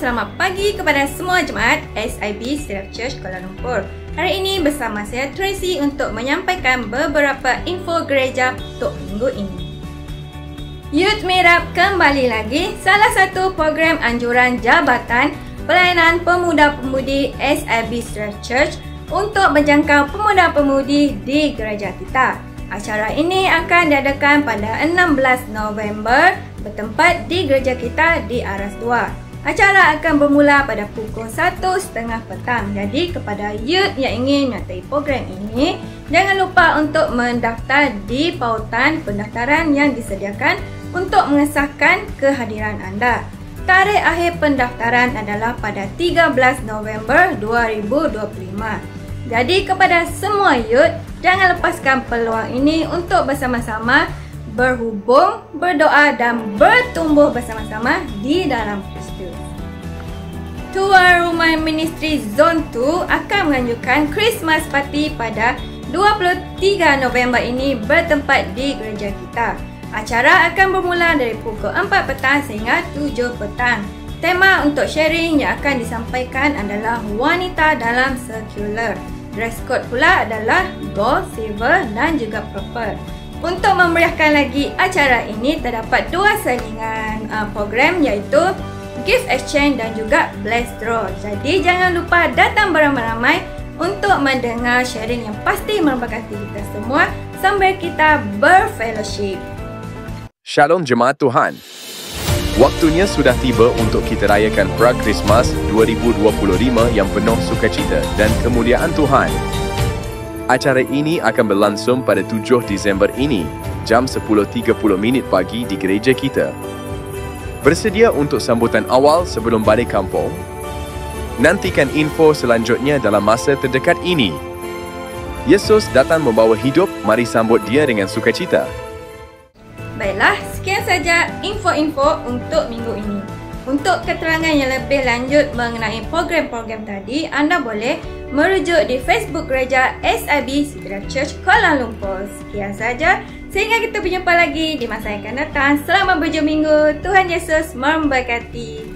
selamat pagi kepada semua jemaat SIB Sirat Church Kuala Lumpur. Hari ini bersama saya Tracy untuk menyampaikan beberapa info gereja untuk minggu ini. Youth Mirab kembali lagi, salah satu program anjuran Jabatan Pelayanan Pemuda-Pemudi SIB Sirat Church untuk menjangkau pemuda-pemudi di gereja kita. Acara ini akan diadakan pada 16 November bertempat di gereja kita di Aras 2. Acara akan bermula pada pukul 1.30 petang. Jadi kepada youth yang ingin menyertai program ini, jangan lupa untuk mendaftar di pautan pendaftaran yang disediakan untuk mengesahkan kehadiran anda. Tarikh akhir pendaftaran adalah pada 13 November 2025. Jadi kepada semua youth, jangan lepaskan peluang ini untuk bersama-sama berhubung, berdoa dan bertumbuh bersama-sama di dalam Kristus. Tuan Rumah Ministry Zone 2 akan menganjurkan Christmas Party pada 23 November ini bertempat di gereja kita. Acara akan bermula dari pukul 4 petang sehingga 7 petang. Tema untuk sharing yang akan disampaikan adalah wanita dalam sekular. Dress code pula adalah gold, silver dan juga purple. Untuk memeriahkan lagi acara ini, terdapat dua selingan program iaitu gift exchange dan juga blast draw. Jadi jangan lupa datang beramai-ramai untuk mendengar sharing yang pasti memberkati kita semua sambil kita berfellowship. Shalom Jemaat Tuhan. Waktunya sudah tiba untuk kita rayakan pra-Christmas 2025 yang penuh sukacita dan kemuliaan Tuhan. Acara ini akan berlangsung pada 7 Disember ini, jam 10.30 pagi di gereja kita. Bersedia untuk sambutan awal sebelum balik kampung? Nantikan info selanjutnya dalam masa terdekat ini. Yesus datang membawa hidup, mari sambut dia dengan sukacita. Baiklah, sekian saja info-info untuk minggu ini. Untuk keterangan yang lebih lanjut mengenai program-program tadi, anda boleh merujuk di Facebook Gereja SIB Sirat Church Kuala Lumpur. Sekian saja, sehingga kita berjumpa lagi di masa yang akan datang. Selamat berjumpa minggu. Tuhan Yesus memberkati.